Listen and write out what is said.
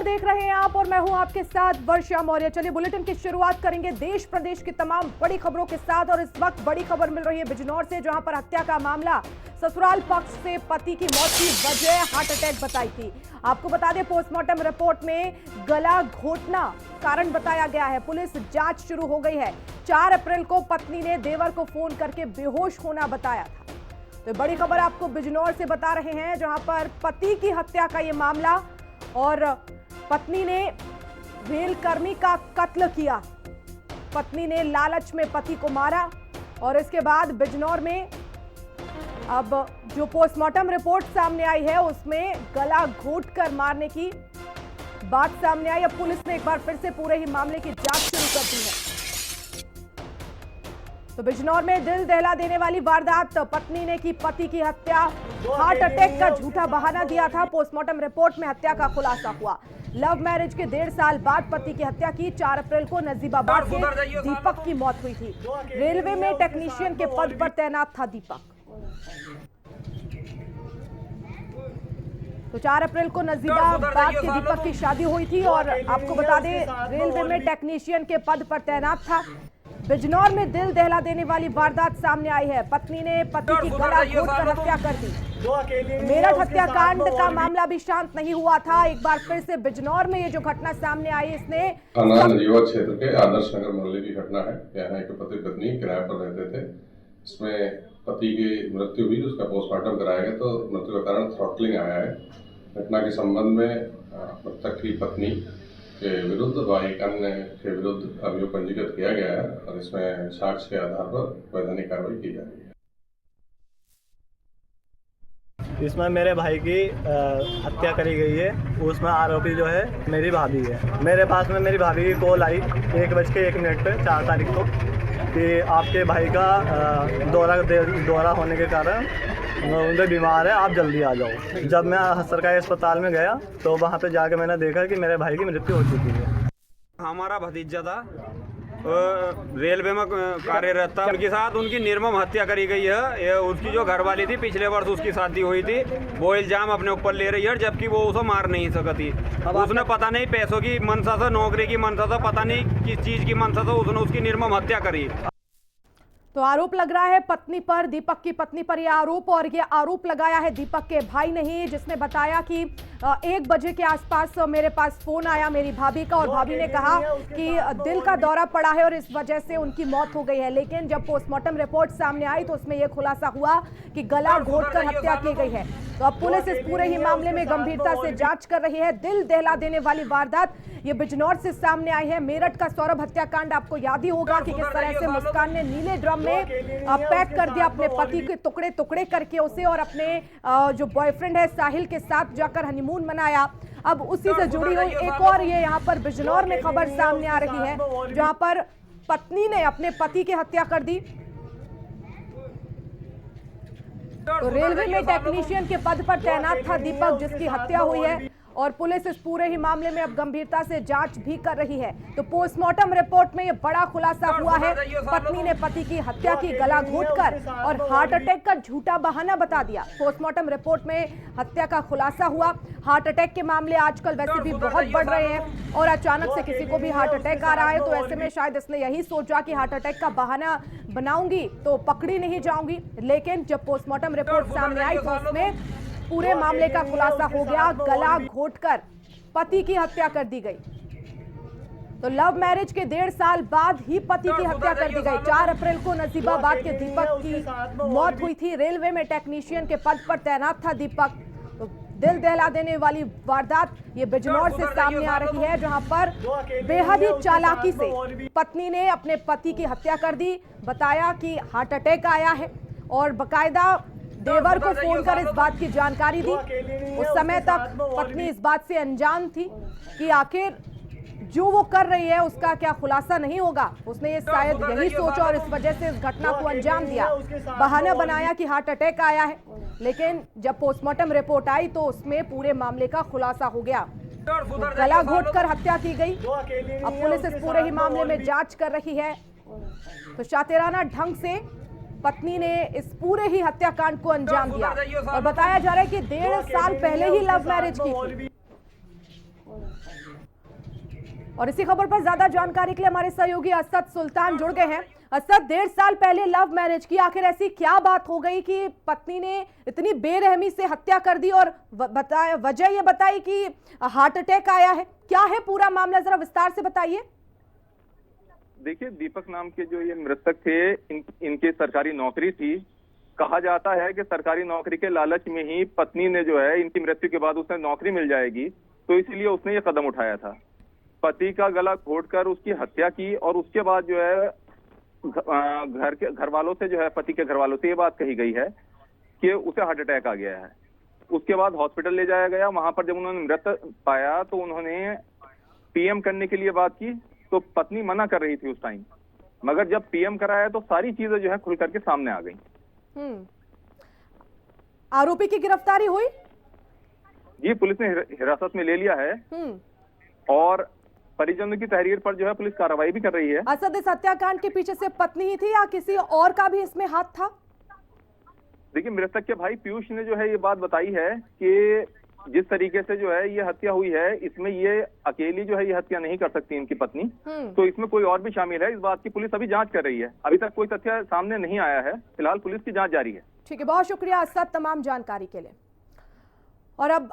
देख रहे हैं आप और मैं हूं आपके साथ वर्षा मौर्य। चलिए बुलेटिन की शुरुआत करेंगे देश प्रदेश की तमाम बड़ी खबरों के साथ। और इस वक्त बड़ी खबर मिल रही है बिजनौर से, जहां पर हत्या का मामला, ससुराल पक्ष से पति की मौत की वजह हार्ट अटैक बताई थी। आपको बता दें पोस्टमार्टम रिपोर्ट में गला घोटना कारण बताया गया है। पुलिस जांच शुरू हो गई है। 4 अप्रैल को पत्नी ने देवर को फोन करके बेहोश होना बताया था। तो बड़ी खबर आपको बिजनौर से बता रहे हैं, जहां पर पति की हत्या का ये मामला और पत्नी ने रेल कर्मी का कत्ल किया। पत्नी ने लालच में पति को मारा और इसके बाद बिजनौर में अब जो पोस्टमार्टम रिपोर्ट सामने आई है उसमें गला घोटकर मारने की बात सामने आई। अब पुलिस ने एक बार फिर से पूरे ही मामले की जांच शुरू कर दी है। तो बिजनौर में दिल दहला देने वाली वारदात, पत्नी ने की पति की हत्या, हार्ट अटैक का झूठा बहाना दिया था। पोस्टमार्टम रिपोर्ट में हत्या का खुलासा हुआ। लव मैरिज के 1.5 साल बाद पति की हत्या की। 4 अप्रैल को नजीबाबाद के दीपक की मौत हुई थी। रेलवे में टेक्नीशियन के पद पर तैनात था दीपक। तो 4 अप्रैल को नजीबाबाद के दीपक की शादी हुई थी और आपको बता दें रेलवे में टेक्नीशियन के पद पर तैनात था। बिजनौर में दिल दहला देने वाली वारदात सामने आई है। पत्नी ने पति की गला घोटकर हत्या कर दी। मेरठ हत्याकांड का मामला भी शांत नहीं हुआ था। एक बार फिर से बिजनौर में ये जो घटना सामने आई, इसने नजीबाबाद क्षेत्र के आदर्श नगर मोहल्ले की घटना है। यहाँ एक पति पत्नी किराए पर रहते थे। इसमें पति की मृत्यु हुई, उसका पोस्टमार्टम कराया गया तो मृत्यु का कारण थ्रॉटलिंग आया है। घटना के संबंध में मृतक की पत्नी के विरुद्ध व एक अन्य के विरुद्ध अभियोग पंजीकृत किया गया है और इसमें साक्ष्य के आधार पर वैधानिक कार्रवाई की जा रही है। इसमें मेरे भाई की हत्या करी गई है। उसमें आरोपी जो है मेरी भाभी है। मेरे पास में मेरी भाभी की कॉल आई 1:01 पे 4 तारीख को कि आपके भाई का दौरा होने के कारण उनके बीमार है, आप जल्दी आ जाओ। जब मैं सरकारी अस्पताल में गया तो वहाँ पे जाके मैंने देखा कि मेरे भाई की मृत्यु हो चुकी है। हमारा भतीजा था, रेलवे में कार्यरत था। उनके साथ उनकी निर्मम हत्या करी गई है। उसकी जो घरवाली थी, पिछले वर्ष उसकी शादी हुई थी, वो इल्जाम अपने ऊपर ले रही है, जबकि वो उसे मार नहीं सकती। उसने पता नहीं पैसों की मनसा से, नौकरी की मनसा से, पता नहीं किस चीज़ की मनसा से उसने उसकी निर्मम हत्या करी। तो आरोप लग रहा है पत्नी पर, दीपक की पत्नी पर यह आरोप, और यह आरोप लगाया है दीपक के भाई ने ही, जिसने बताया कि 1 बजे के आसपास मेरे पास फोन आया मेरी भाभी का और भाभी ने कहा कि दिल का दौरा पड़ा है और इस वजह से उनकी मौत हो गई है। लेकिन जब पोस्टमार्टम रिपोर्ट सामने आई तो उसमें यह खुलासा हुआ कि गला घोटकर हत्या की गई है। तो अब पुलिस इस पूरे ही मामले में गंभीरता से जांच कर रही है। दिल दहला देने वाली वारदात ये बिजनौर से सामने आई है। मेरठ का सौरभ हत्याकांड आपको याद ही होगा कि किस तरह से मुस्कान ने नीले ड्रम में पैक कर दिया अपने पति के टुकड़े टुकड़े करके उसे, और अपने जो बॉयफ्रेंड है साहिल के साथ जाकर हनीमून मनाया। अब उसी से जुड़ी हुई एक और ये यहाँ पर बिजनौर में खबर सामने आ रही है, जहां पर पत्नी ने अपने पति की हत्या कर दी। तो रेलवे में टेक्नीशियन के पद पर तैनात था दीपक, जिसकी हत्या हुई है और पुलिस इस पूरे ही मामले में अब गंभीरता से जांच भी कर रही है। तो पोस्टमार्टम रिपोर्ट में यह बड़ा खुलासा हुआ है। पत्नी ने पति की हत्या की, गला घोटकर, और हार्ट अटैक का झूठा बहाना बता दिया। पोस्टमार्टम रिपोर्ट में हत्या का खुलासा हुआ। हार्ट अटैक के मामले आजकल वैसे भी बहुत बढ़ रहे हैं और अचानक से किसी को भी हार्ट अटैक आ रहा है, तो ऐसे में शायद इसने यही सोचा कि हार्ट अटैक का बहाना बनाऊंगी तो पकड़ी नहीं जाऊंगी। लेकिन जब पोस्टमार्टम रिपोर्ट सामने आई तो उसमें पूरे मामले का खुलासा हो गया। गला घोटकर पति की हत्या कर दी गई। तो लव मैरिज के 1.5 साल बाद ही पति की हत्या कर दी गई। 4 अप्रैल को नजीबाबाद के दीपक की मौत हुई थी। रेलवे में टेक्नीशियन के पद पर तैनात था दीपक। तो दिल दहला देने वाली वारदात ये बिजनौर से सामने आ रही है, जहां पर बेहद ही चालाकी से पत्नी ने अपने पति की हत्या कर दी। बताया कि हार्ट अटैक आया है और बकायदा देवर को फोन कर इस बात की जानकारी दी। उस समय तक पत्नी इस बात से अनजान थी कि आखिर जो वो कर रही है उसका क्या खुलासा नहीं होगा। उसने ये शायद यही सोचा और इस वजह से इस घटना को अंजाम दिया। बहाना बनाया कि हार्ट अटैक आया है, लेकिन जब पोस्टमार्टम रिपोर्ट आई तो उसमें पूरे मामले का खुलासा हो गया। गला घोटकर हत्या की गई। अब पुलिस इस पूरे ही मामले में जांच कर रही है। तो शातिराना ढंग से पत्नी ने इस पूरे ही हत्याकांड को अंजाम दिया और बताया जा रहा है कि 1.5 साल पहले ही लव मैरिज की थी। और इसी खबर पर ज्यादा जानकारी के लिए हमारे सहयोगी असद सुल्तान जुड़ गए हैं। असद, 1.5 साल पहले लव मैरिज की, आखिर ऐसी क्या बात हो गई कि पत्नी ने इतनी बेरहमी से हत्या कर दी और वजह ये बताई कि हार्ट अटैक आया है? क्या है पूरा मामला, जरा विस्तार से बताइए। देखिए, दीपक नाम के जो ये मृतक थे, इनकी सरकारी नौकरी थी। कहा जाता है कि सरकारी नौकरी के लालच में ही पत्नी ने जो है, इनकी मृत्यु के बाद उसे नौकरी मिल जाएगी, तो इसलिए उसने ये कदम उठाया था। पति का गला घोटकर उसकी हत्या की और उसके बाद जो है घर वालों से जो है, पति के घर वालों से ये बात कही गई है कि उसे हार्ट अटैक आ गया है। उसके बाद हॉस्पिटल ले जाया गया। वहां पर जब उन्होंने मृत पाया तो उन्होंने पीएम करने के लिए बात की, तो पत्नी मना कर रही थी उस टाइम, मगर जब पीएम कराया तो सारी चीजें जो है खुल करके सामने आ गई। आरोपी की गिरफ्तारी हुई? जी, पुलिस ने हिरासत में ले लिया है और परिजनों की तहरीर पर जो है पुलिस कार्रवाई भी कर रही है। असद, इस हत्याकांड के पीछे सिर्फ पत्नी ही थी या किसी और का भी इसमें हाथ था? देखिए, मृतक के भाई पीयूष ने जो है ये बात बताई है कि जिस तरीके से जो है ये हत्या हुई है, इसमें ये अकेली जो है ये हत्या नहीं कर सकती इनकी पत्नी, तो इसमें कोई और भी शामिल है। इस बात की पुलिस अभी जांच कर रही है। अभी तक कोई तथ्य सामने नहीं आया है। फिलहाल पुलिस की जांच जारी है। ठीक है, बहुत शुक्रिया असद तमाम जानकारी के लिए। और अब